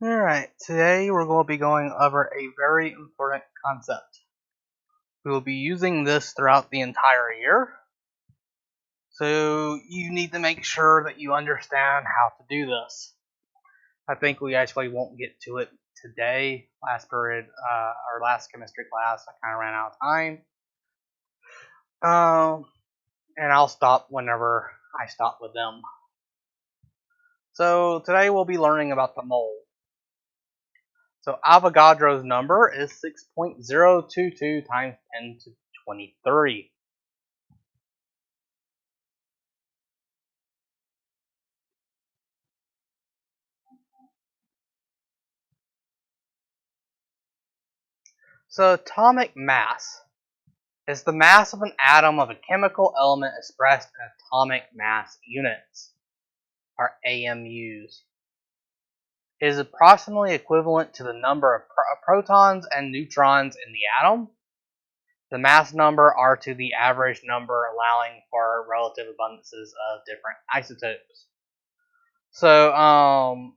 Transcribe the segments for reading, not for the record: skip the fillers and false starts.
Alright, today we're going to be going over a very important concept. We will be using this throughout the entire year, so you need to make sure that you understand how to do this. I think we actually won't get to it today. Last period, our last chemistry class, I kind of ran out of time. And I'll stop whenever I stop with them. So today we'll be learning about the mole. So Avogadro's number is 6.022 times 10 to 23. So atomic mass is the mass of an atom of a chemical element expressed in atomic mass units, or AMUs. It is approximately equivalent to the number of protons and neutrons in the atom. The mass number are to the average number, allowing for relative abundances of different isotopes. So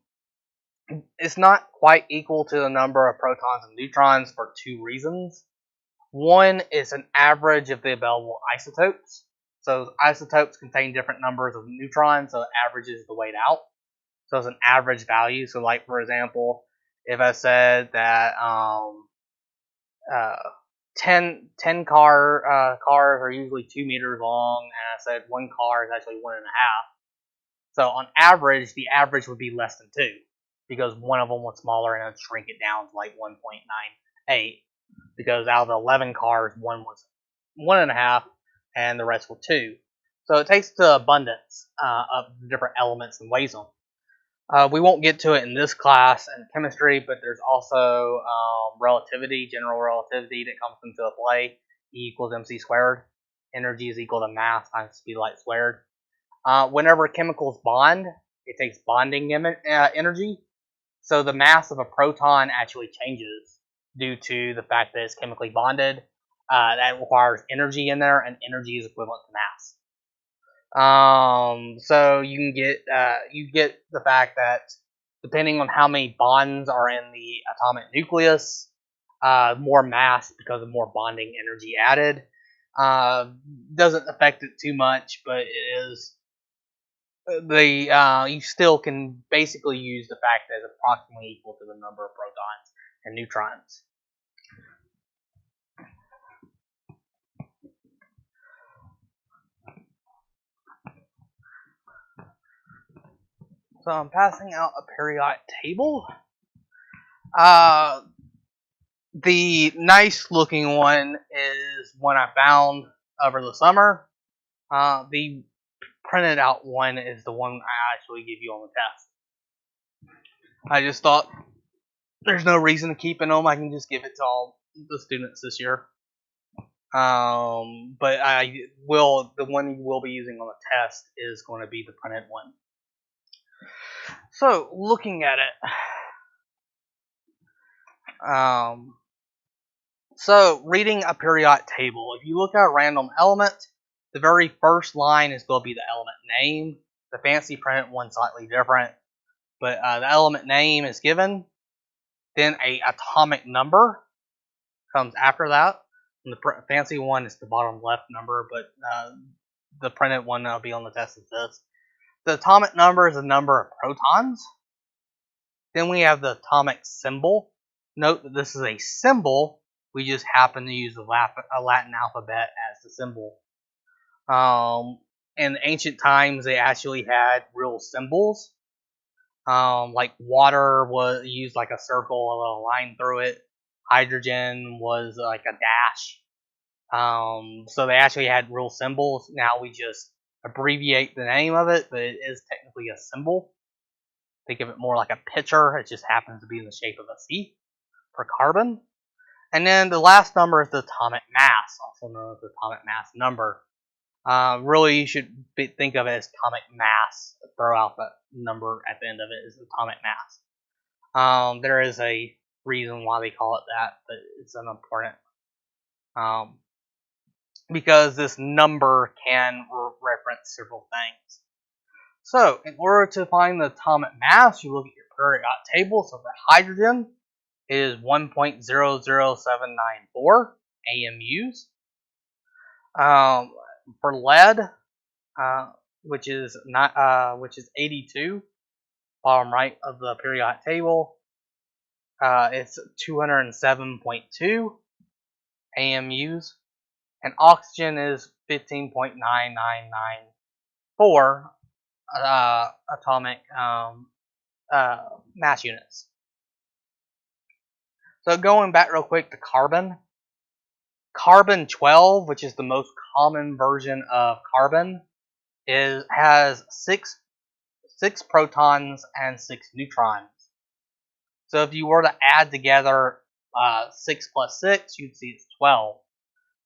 it's not quite equal to the number of protons and neutrons for two reasons. One is an average of the available isotopes. So isotopes contain different numbers of neutrons, so it averages the weight out. So it's an average value. So like, for example, if I said that 10 cars are usually 2 meters long, and I said one car is actually 1.5. So on average, the average would be less than 2, because one of them was smaller and I'd shrink it down to like 1.98. Because out of the 11 cars, one was 1.5 and the rest were 2. So it takes the abundance of the different elements and weighs them. We won't get to it in this class in chemistry, but there's also relativity, general relativity, that comes into play. E equals mc squared. Energy is equal to mass times speed of light squared. Whenever chemicals bond, it takes bonding energy. So the mass of a proton actually changes due to the fact that it's chemically bonded. That requires energy in there, and energy is equivalent to mass. So you get the fact that depending on how many bonds are in the atomic nucleus, more mass because of more bonding energy added. Doesn't affect it too much, but it is you still can basically use the fact that it's approximately equal to the number of protons and neutrons. So I'm passing out a periodic table. The nice looking one is one I found over the summer. The printed out one is the one I actually give you on the test. I just thought there's no reason to keep them. I can just give it to all the students this year. But the one you will be using on the test is going to be the printed one. So looking at it, so reading a periodic table, if you look at a random element, the very first line is going to be the element name. The fancy printed one's slightly different, but the element name is given. Then a atomic number comes after that. And the fancy one is the bottom left number, but the printed one that'll be on the test is this. The atomic number is the number of protons. Then we have the atomic symbol. Note that this is a symbol. We just happen to use a Latin alphabet as the symbol. In ancient times, they actually had real symbols. Like water was used like a circle, a little line through it. Hydrogen was like a dash. So they actually had real symbols. Now we just abbreviate the name of it, but it is technically a symbol. Think of it more like a pitcher. It just happens to be in the shape of a C for carbon. And then the last number is the atomic mass, also known as the atomic mass number. Really, you should think of it as atomic mass. Throw out the number at the end of it is atomic mass. There is a reason why they call it that, but it's unimportant. Because this number can reference several things. So, in order to find the atomic mass, you look at your periodic table. So for hydrogen, it is 1.00794 AMUs. For lead, which is 82, bottom right of the periodic table, it's 207.2 AMUs, and oxygen is 15.9994 atomic mass units. So going back real quick to carbon. Carbon 12, which is the most common version of carbon, has six protons and 6 neutrons. So if you were to add together 6 plus 6, you'd see it's 12.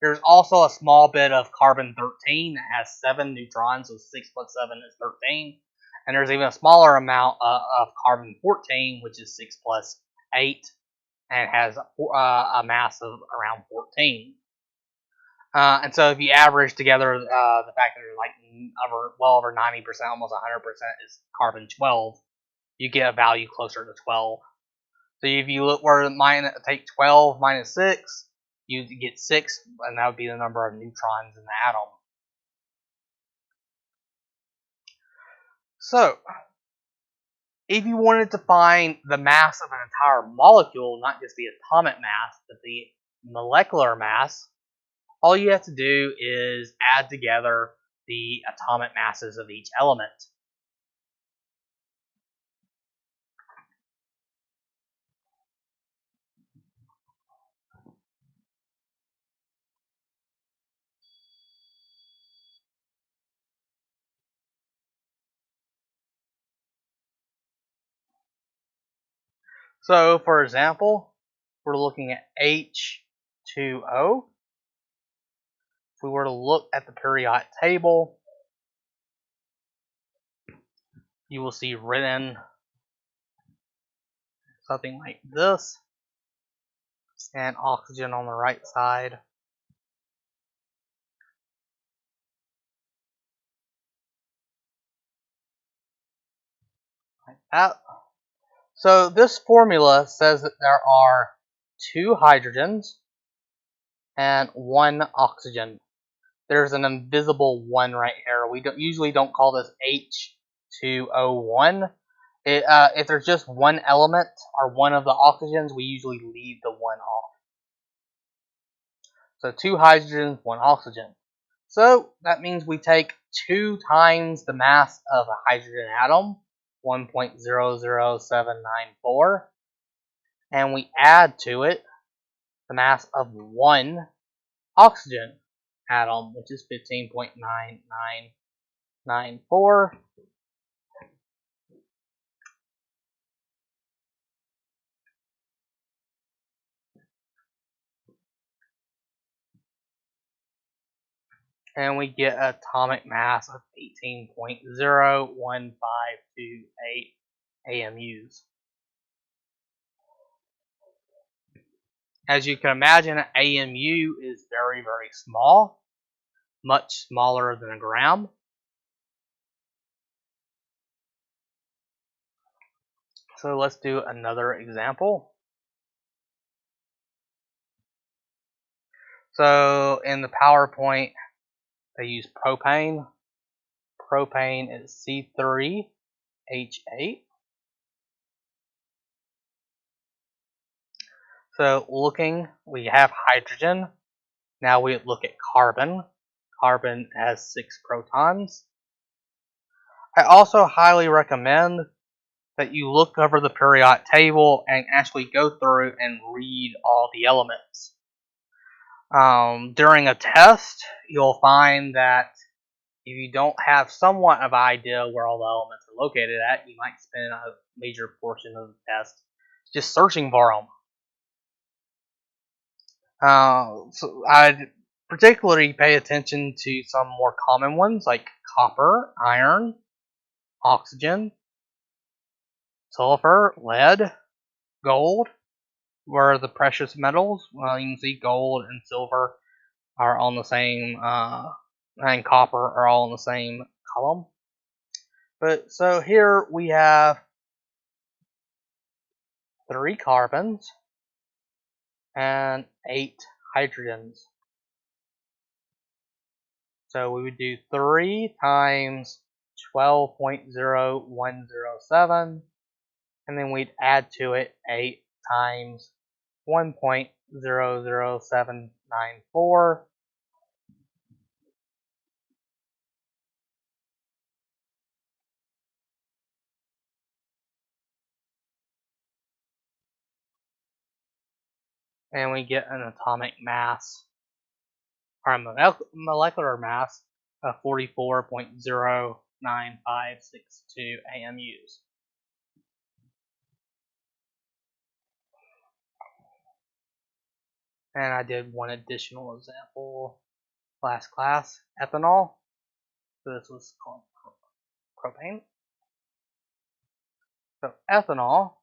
There's also a small bit of carbon 13 that has 7 neutrons, so 6 plus 7 is 13. And there's even a smaller amount of carbon 14, which is 6 plus 8, and has a mass of around 14. And so if you average together the fact that there's like well over 90%, almost 100% is carbon 12, you get a value closer to 12. So if you look where take 12 minus 6, you get 6, and that would be the number of neutrons in the atom. So, if you wanted to find the mass of an entire molecule, not just the atomic mass, but the molecular mass, all you have to do is add together the atomic masses of each element. So, for example, we're looking at H2O. If we were to look at the periodic table, you will see written something like this, and oxygen on the right side. Like that. So this formula says that there are 2 hydrogens and 1 oxygen. There's an invisible 1 right here. We usually don't call this H2O1. If there's just one element or one of the oxygens, we usually leave the 1 off. So 2 hydrogens, 1 oxygen. So that means we take 2 times the mass of a hydrogen atom, 1.00794, and we add to it the mass of 1 oxygen atom, which is 15.9994. And we get an atomic mass of 18.01528 AMUs. As you can imagine, an AMU is very, very small, much smaller than a gram. So let's do another example. So in the PowerPoint, they use propane. Propane is C3H8. So we have hydrogen. Now we look at carbon. Carbon has 6 protons. I also highly recommend that you look over the periodic table and actually go through and read all the elements. During a test, you'll find that if you don't have somewhat of an idea where all the elements are located at, you might spend a major portion of the test just searching for them. So I'd particularly pay attention to some more common ones like copper, iron, oxygen, sulfur, lead, gold. Where are the precious metals? Well, you can see gold and silver are on the same, and copper are all in the same column. But so here we have 3 carbons and 8 hydrogens. So we would do 3 times 12.0107, and then we'd add to it 8 times 1.00794, and we get an atomic mass, or a molecular mass, of 44.09562 AMUs. And I did one additional example last class, ethanol. So this was called propane. So ethanol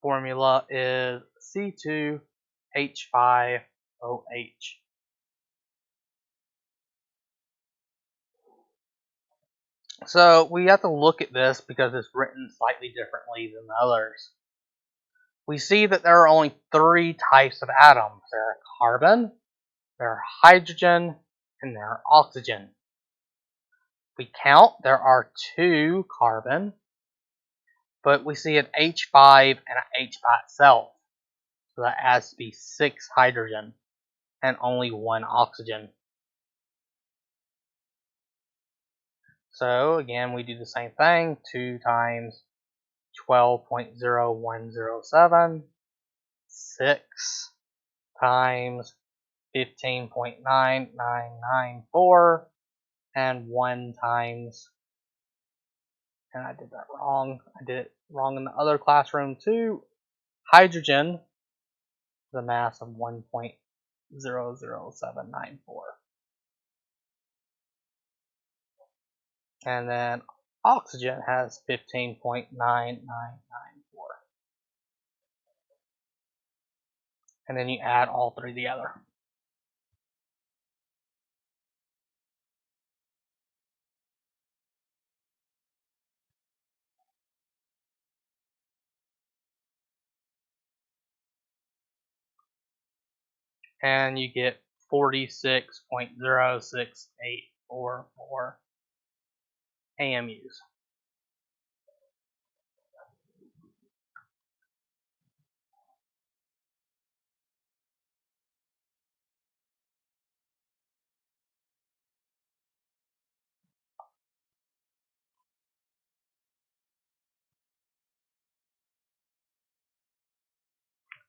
formula is C2H5OH. So we have to look at this because it's written slightly differently than the others. We see that there are only 3 types of atoms. There are carbon, there are hydrogen, and there are oxygen. If we count, there are 2 carbon, but we see an H5 and an H by itself. So that has to be 6 hydrogen and only 1 oxygen. So again, we do the same thing, 2 times 12.0107, 6 times 15.9994, and 1 times, and I did that wrong, I did it wrong in the other classroom too, hydrogen, the mass of 1.00794. And then oxygen has 15.9994. And then you add all 3 together. And you get 46.06844 AMUs.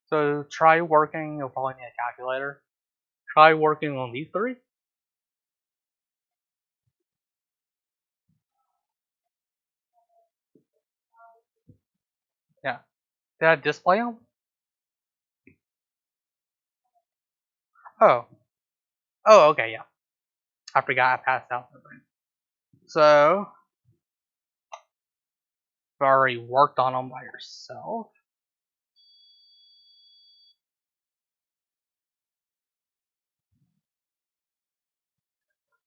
So try working, you'll probably need a calculator. Try working on these 3. Yeah. Did I display them? Oh. Oh, okay, yeah. I forgot I passed out something. So, you've already worked on them by yourself.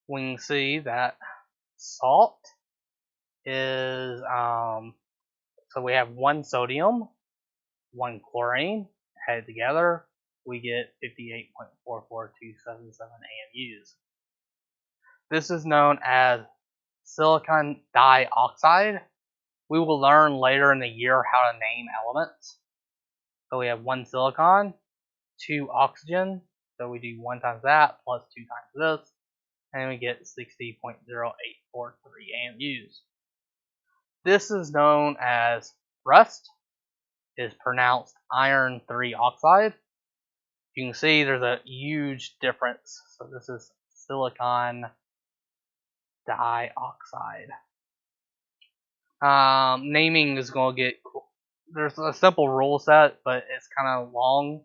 We can see that salt is, so we have 1 sodium, 1 chlorine, added together, we get 58.44277 AMUs. This is known as silicon dioxide. We will learn later in the year how to name elements. So we have 1 silicon, 2 oxygen, so we do 1 times that plus 2 times this, and we get 60.0843 AMUs. This is known as rust. It is pronounced iron 3 oxide. You can see there's a huge difference. So this is silicon dioxide. Naming is going to get, there's a simple rule set, but it's kind of long.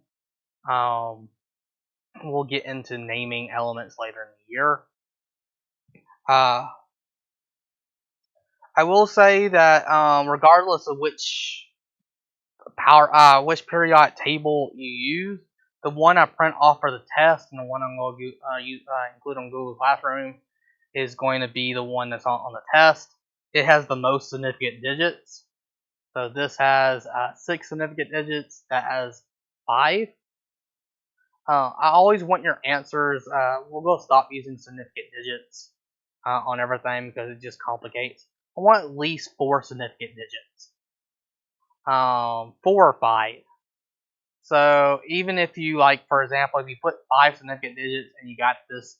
We'll get into naming elements later in the year. I will say that regardless of which periodic table you use, the one I print off for the test and the one I'm going to include on Google Classroom is going to be the one that's on the test. It has the most significant digits, So this has 6 significant digits. That has 5. I always want your answers. We're going to stop using significant digits on everything because it just complicates. I want at least 4 significant digits. 4 or 5. So even if you, like, for example, if you put 5 significant digits and you got this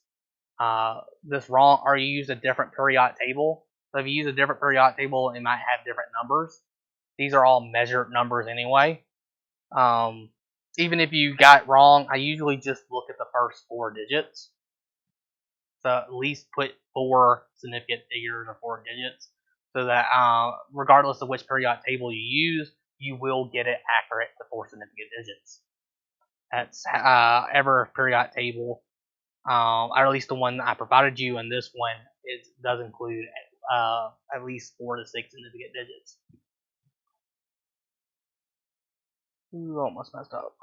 wrong, or you use a different periodic table. So if you use a different periodic table, it might have different numbers. These are all measured numbers anyway. Even if you got it wrong, I usually just look at the first 4 digits. So at least put 4 significant figures or 4 digits, so that regardless of which periodic table you use, you will get it accurate to 4 significant digits. That's ever periodic table, or at least the one I provided you, and this one does include at least 4 to 6 significant digits. Ooh, almost messed up.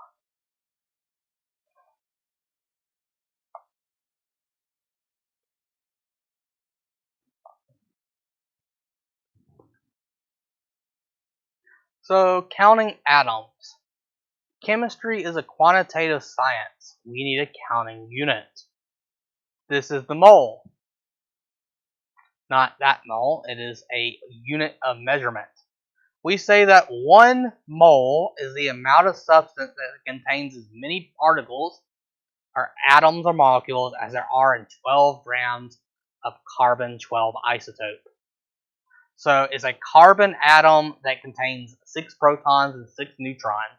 So, counting atoms. Chemistry is a quantitative science. We need a counting unit. This is the mole. Not that mole, it is a unit of measurement. We say that 1 mole is the amount of substance that contains as many particles, or atoms or molecules, as there are in 12 grams of carbon-12 isotope. So it's a carbon atom that contains 6 protons and 6 neutrons.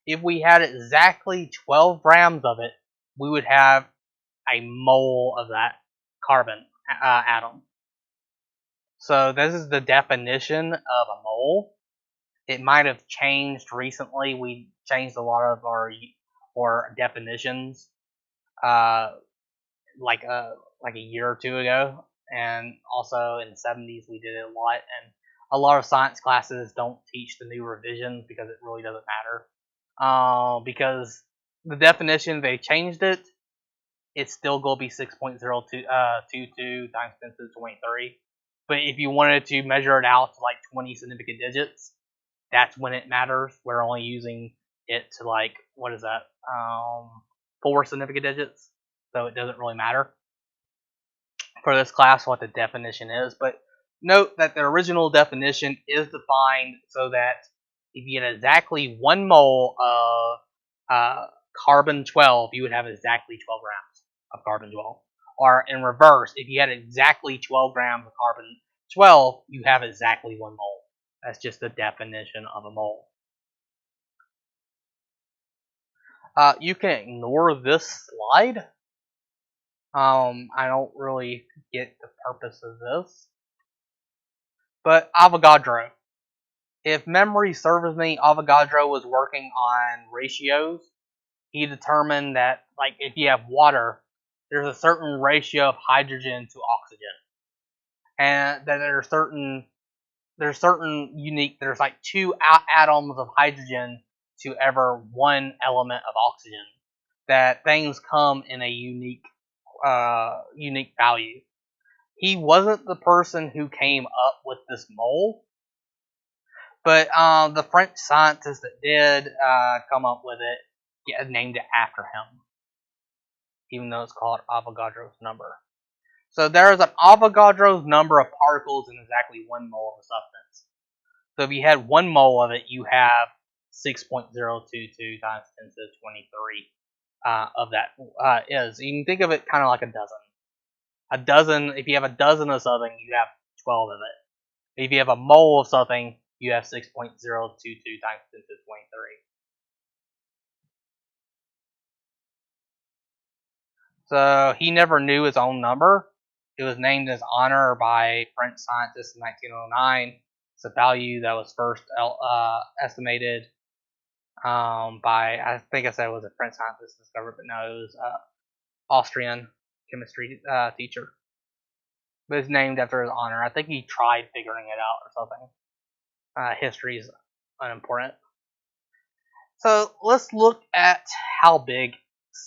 If we had exactly 12 grams of it, we would have a mole of that carbon atom. So this is the definition of a mole. It might have changed recently. We changed a lot of our definitions, like a year or two ago, and also in the 70s we did it a lot. And a lot of science classes don't teach the new revisions because it really doesn't matter. Because the definition, they changed it. It's still going to be 6.022 times 10 to the 23. But if you wanted to measure it out to like 20 significant digits, that's when it matters. We're only using it to, like, what is that? 4 significant digits. So it doesn't really matter for this class what the definition is. But note that the original definition is defined so that if you get exactly 1 mole of carbon-12, you would have exactly 12 grams of carbon-12. Or in reverse, if you had exactly 12 grams of carbon-12, you have exactly 1 mole. That's just the definition of a mole. You can ignore this slide. I don't really get the purpose of this. But Avogadro. If memory serves me, Avogadro was working on ratios. He determined that, like, if you have water, there's a certain ratio of hydrogen to oxygen, and that there's like 2 atoms of hydrogen to ever 1 element of oxygen. That things come in a unique value. He wasn't the person who came up with this mole, but the French scientist that did come up with it named it after him, even though it's called Avogadro's number. So there is an Avogadro's number of particles in exactly 1 mole of a substance. So if you had 1 mole of it, you have 6.022 times 10 to the 23 of that is. You can think of it kind of like a dozen. A dozen, if you have a dozen of something, you have 12 of it. If you have a mole of something, you have 6.022 times 10 to the 23. So he never knew his own number. It was named in his honor by French scientists in 1909. It's a value that was first estimated by, I think I said it was a French scientist discovered, but no, it was Austrian chemistry teacher. But it's named after his honor. I think he tried figuring it out or something. History is unimportant. So let's look at how big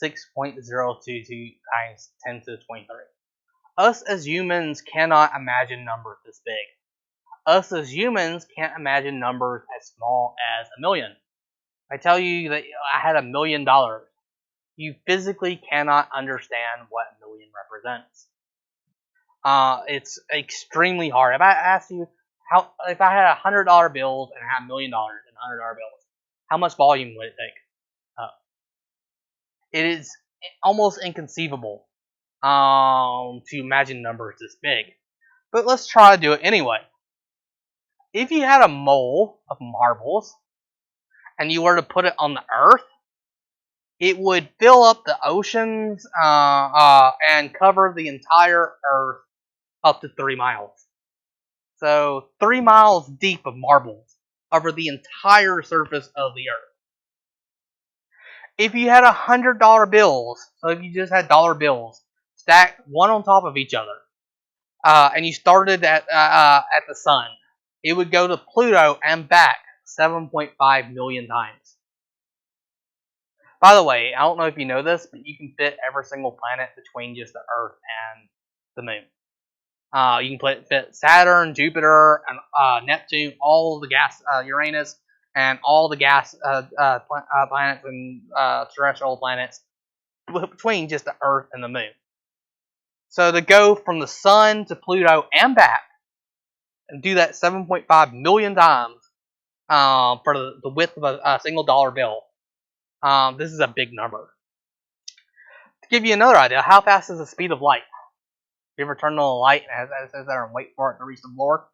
6.022 times 10 to the 23. Us as humans cannot imagine numbers this big. us as humans can't imagine numbers as small as a million. I tell you that I had $1 million. You physically cannot understand what a million represents. It's extremely hard. If I asked you if I had $100 bills and I had $1 million in $100 bills, how much volume would it take? It is almost inconceivable to imagine numbers this big. But let's try to do it anyway. If you had a mole of marbles and you were to put it on the Earth, it would fill up the oceans and cover the entire Earth up to 3 miles. So 3 miles deep of marbles over the entire surface of the Earth. If you had $100 bills, so if you just had dollar bills stacked one on top of each other, and you started at the sun, it would go to Pluto and back 7.5 million times. By the way, I don't know if you know this, but you can fit every single planet between just the Earth and the Moon. You can fit Saturn, Jupiter, and Neptune, all of the gas, Uranus, and all the gas planets and terrestrial planets between just the Earth and the Moon. So to go from the Sun to Pluto and back, and do that 7.5 million times for the width of a single dollar bill, this is a big number. To give you another idea, how fast is the speed of light? You ever turn on a light and it says there and wait for it to reach the floor?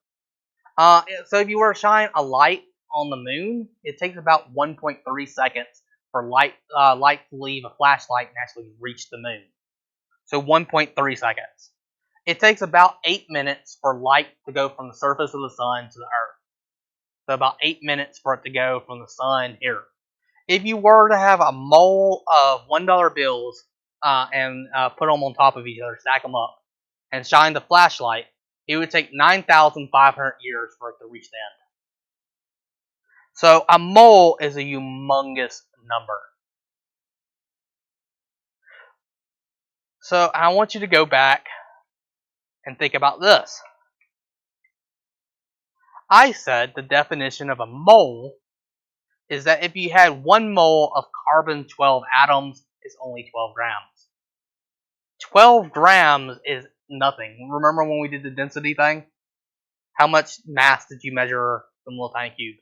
So if you were to shine a light on the Moon, it takes about 1.3 seconds for light to leave a flashlight and actually reach the Moon. So 1.3 seconds. It takes about 8 minutes for light to go from the surface of the sun to the Earth. So about 8 minutes for it to go from the sun here. If you were to have a mole of $1 bills and put them on top of each other, stack them up, and shine the flashlight, it would take 9,500 years for it to reach the end. So a mole is a humongous number. So I want you to go back and think about this. I said the definition of a mole is that if you had 1 mole of carbon-12 atoms, it's only 12 grams. 12 grams is nothing. Remember when we did the density thing? How much mass did you measure from a little tiny cube?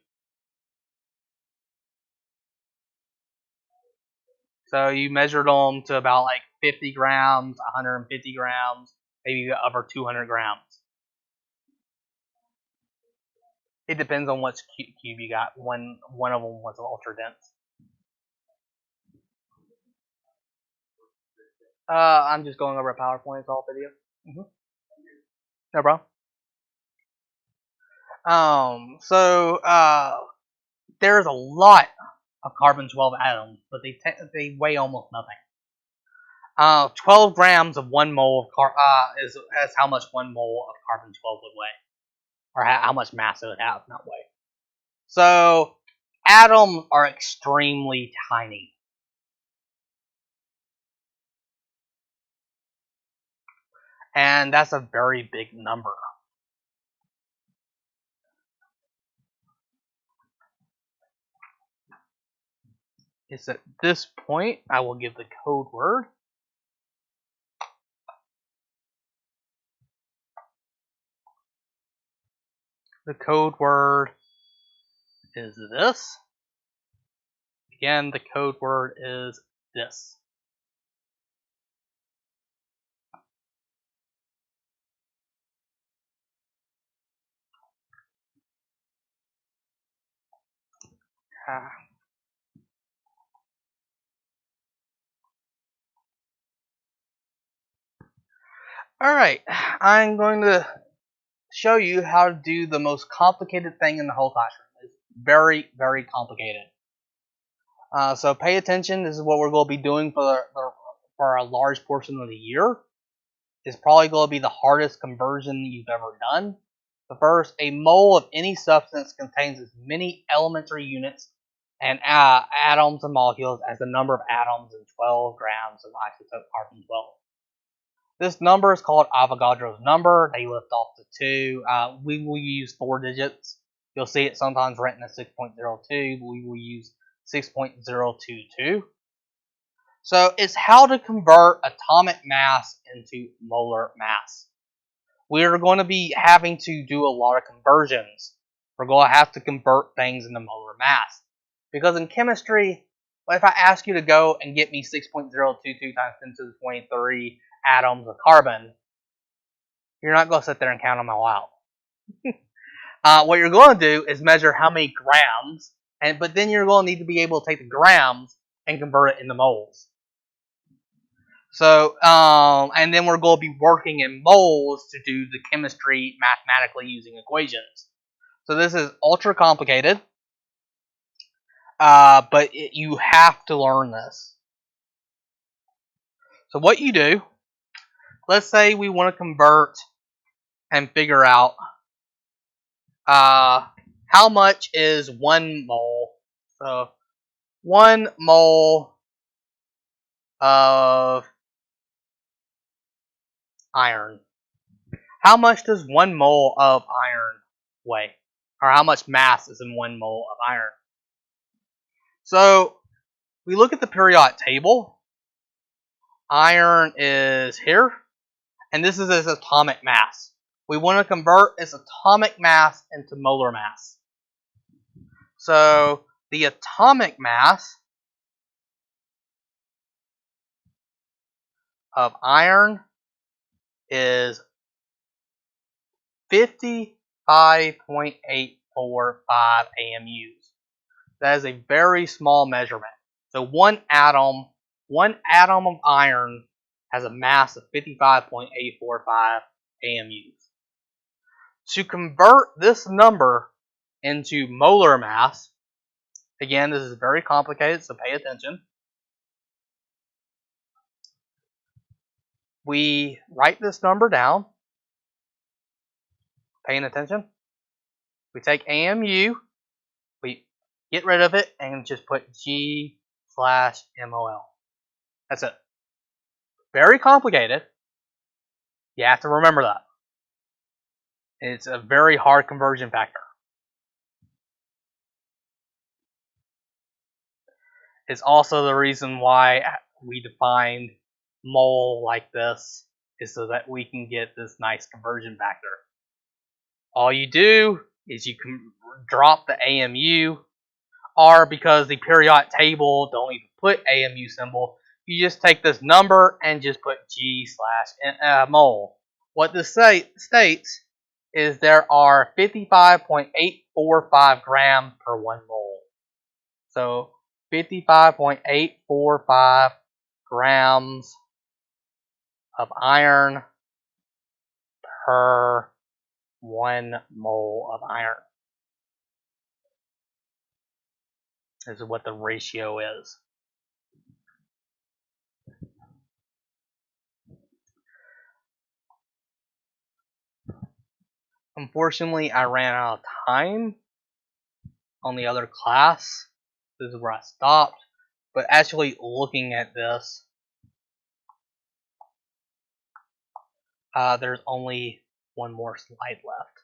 So you measured them to about like 50 grams, 150 grams, maybe over 200 grams. It depends on which cube you got. One of them was ultra dense. I'm just going over a PowerPoint. It's all video. No problem. There's a lot of carbon-12 atoms, but they weigh almost nothing. 12 grams of 1 mole of is how much 1 mole of carbon-12 would weigh, or how much mass it would have, not weigh. So atoms are extremely tiny. And that's a very big number. It's at this point I will give the code word. The code word is this. Again, the code word is this. Alright, I'm going to show you how to do the most complicated thing in the whole classroom. It's very, very complicated. So pay attention. This is what we're going to be doing for a large portion of the year. It's probably going to be the hardest conversion you've ever done. But first, a mole of any substance contains as many elementary units and atoms and molecules as the number of atoms in 12 grams of isotope carbon-12. This number is called Avogadro's number. They lift off the 2. We will use 4 digits. You'll see it sometimes written as 6.02, but we will use 6.022. So it's how to convert atomic mass into molar mass. We're going to be having to do a lot of conversions. We're going to have to convert things into molar mass. Because in chemistry, if I ask you to go and get me 6.022 times 10 to the 23 atoms of carbon, you're not going to sit there and count them all out. What you're going to do is measure how many grams, but then you're going to need to be able to take the grams and convert it into moles. So, and then we're going to be working in moles to do the chemistry mathematically using equations. So this is ultra complicated, but you have to learn this. So what you do, let's say we want to convert and figure out how much is 1 mole. So 1 mole of iron. How much does 1 mole of iron weigh? Or how much mass is in 1 mole of iron? So we look at the periodic table. Iron is here, and this is its atomic mass. We want to convert its atomic mass into molar mass. So the atomic mass of iron is 55.845 AMUs. That is a very small measurement. So one atom of iron has a mass of 55.845 AMUs. To convert this number into molar mass, again, this is very complicated, so pay attention. We write this number down. Paying attention. We take AMU, we get rid of it, and just put G/MOL. That's it. Very complicated. You have to remember that. It's a very hard conversion factor. It's also the reason why we defined mole like this, is so that we can get this nice conversion factor. All you do is you can drop the AMU, or because the periodic table don't even put AMU symbol, you just take this number and just put G/mole. What this states is there are 55.845 grams per 1 mole. So 55.845 grams of iron per 1 mole of iron. This is what the ratio is. Unfortunately, I ran out of time on the other class. This is where I stopped. But actually looking at this, there's only one more slide left.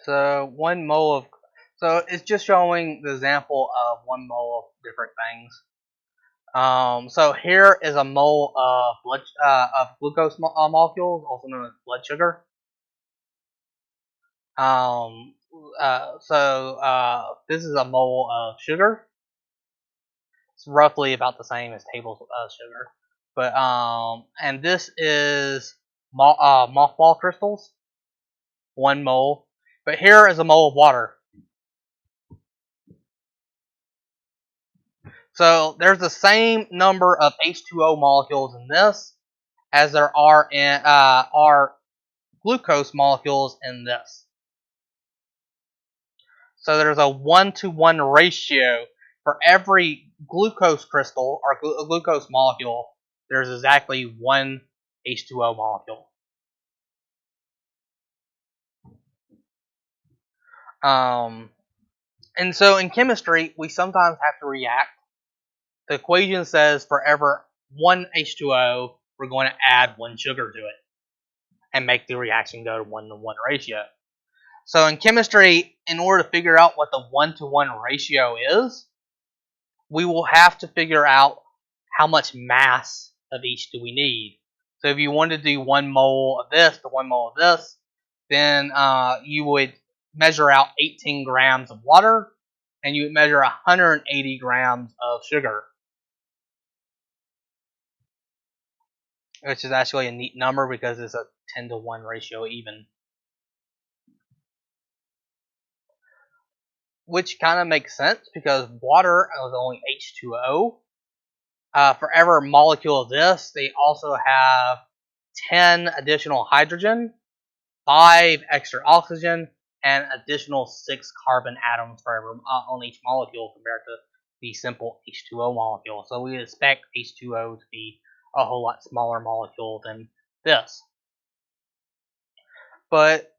So so it's just showing the example of 1 mole of different things. So here is a mole of glucose molecules, also known as blood sugar. This is a mole of sugar. It's roughly about the same as tables of sugar, but and this is mothball crystals, 1 mole. But here is a mole of water. So there's the same number of H2O molecules in this as there are in glucose molecules in this. So there's a 1-to-1 ratio for every glucose crystal or glucose molecule. There's exactly 1 H2O molecule. And so in chemistry, we sometimes have to react. The equation says for every one H2O, we're going to add one sugar to it and make the reaction go to 1-to-1 ratio. So in chemistry, in order to figure out what the 1-to-1 ratio is, we will have to figure out how much mass of each do we need. So if you want to do 1 mole of this to 1 mole of this, then you would measure out 18 grams of water, and you would measure 180 grams of sugar, which is actually a neat number because it's a 10-to-1 ratio even. Which kind of makes sense because water is only H2O. For every molecule of this, they also have 10 additional hydrogen, 5 extra oxygen, and additional 6 carbon atoms for every, on each molecule compared to the simple H2O molecule. So we expect H2O to be a whole lot smaller molecule than this. But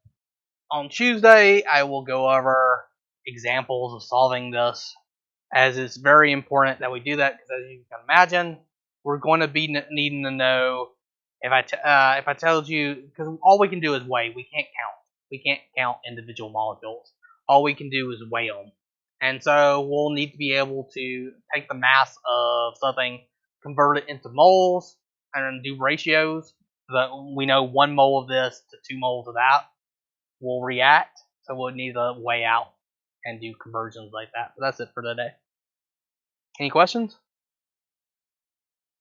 on Tuesday, I will go over examples of solving this, as it's very important that we do that because, as you can imagine, we're going to be needing to know if I told you, because all we can do is weigh. We can't count. We can't count individual molecules. All we can do is weigh them. And so we'll need to be able to take the mass of something, convert it into moles, and do ratios so that we know 1 mole of this to 2 moles of that will react. So we'll need to weigh out and do conversions like that. So that's it for today. Any questions?